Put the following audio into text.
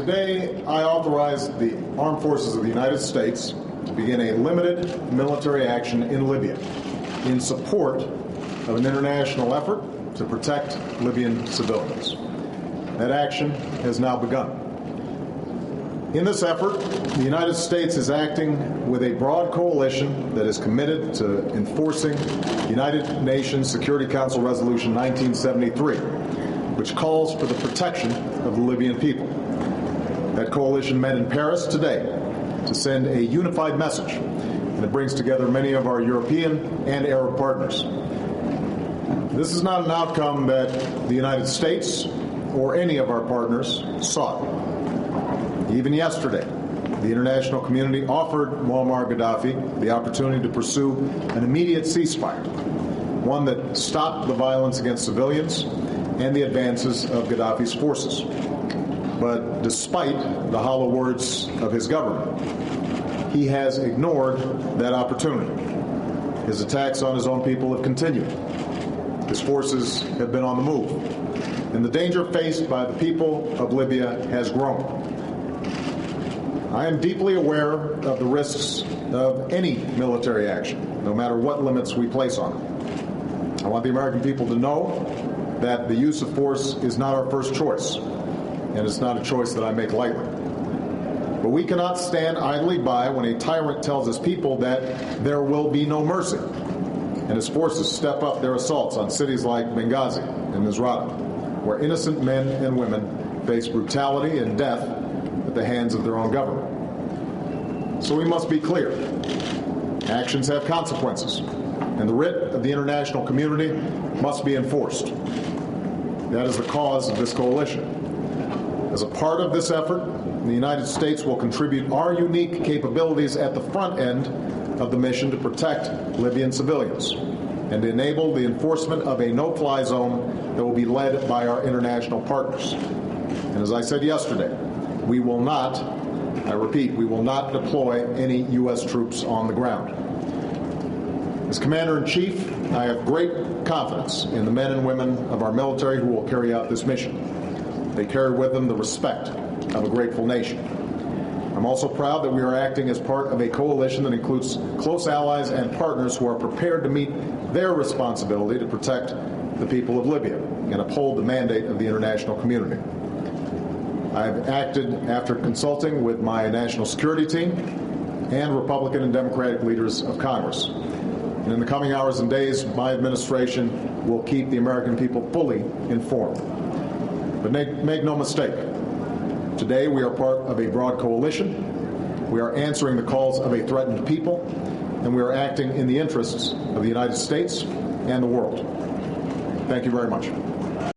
Today, I authorized the Armed Forces of the United States to begin a limited military action in Libya in support of an international effort to protect Libyan civilians. That action has now begun. In this effort, the United States is acting with a broad coalition that is committed to enforcing United Nations Security Council Resolution 1973, which calls for the protection of the Libyan people. That coalition met in Paris today to send a unified message, and it brings together many of our European and Arab partners. This is not an outcome that the United States or any of our partners sought. Even yesterday, the international community offered Muammar Gaddafi the opportunity to pursue an immediate ceasefire, one that stopped the violence against civilians and the advances of Gaddafi's forces. But despite the hollow words of his government, he has ignored that opportunity. His attacks on his own people have continued. His forces have been on the move, and the danger faced by the people of Libya has grown. I am deeply aware of the risks of any military action, no matter what limits we place on it. I want the American people to know that the use of force is not our first choice, and it's not a choice that I make lightly. But we cannot stand idly by when a tyrant tells his people that there will be no mercy, and his forces step up their assaults on cities like Benghazi and Misrata, where innocent men and women face brutality and death at the hands of their own government. So we must be clear. Actions have consequences, and the writ of the international community must be enforced. That is the cause of this coalition. As a part of this effort, the United States will contribute our unique capabilities at the front end of the mission to protect Libyan civilians and enable the enforcement of a no-fly zone that will be led by our international partners. And as I said yesterday, we will not, I repeat, we will not deploy any U.S. troops on the ground. As Commander-in-Chief, I have great confidence in the men and women of our military who will carry out this mission. They carry with them the respect of a grateful nation. I'm also proud that we are acting as part of a coalition that includes close allies and partners who are prepared to meet their responsibility to protect the people of Libya and uphold the mandate of the international community. I've acted after consulting with my national security team and Republican and Democratic leaders of Congress. And in the coming hours and days, my administration will keep the American people fully informed. But make no mistake, today we are part of a broad coalition. We are answering the calls of a threatened people, and we are acting in the interests of the United States and the world. Thank you very much.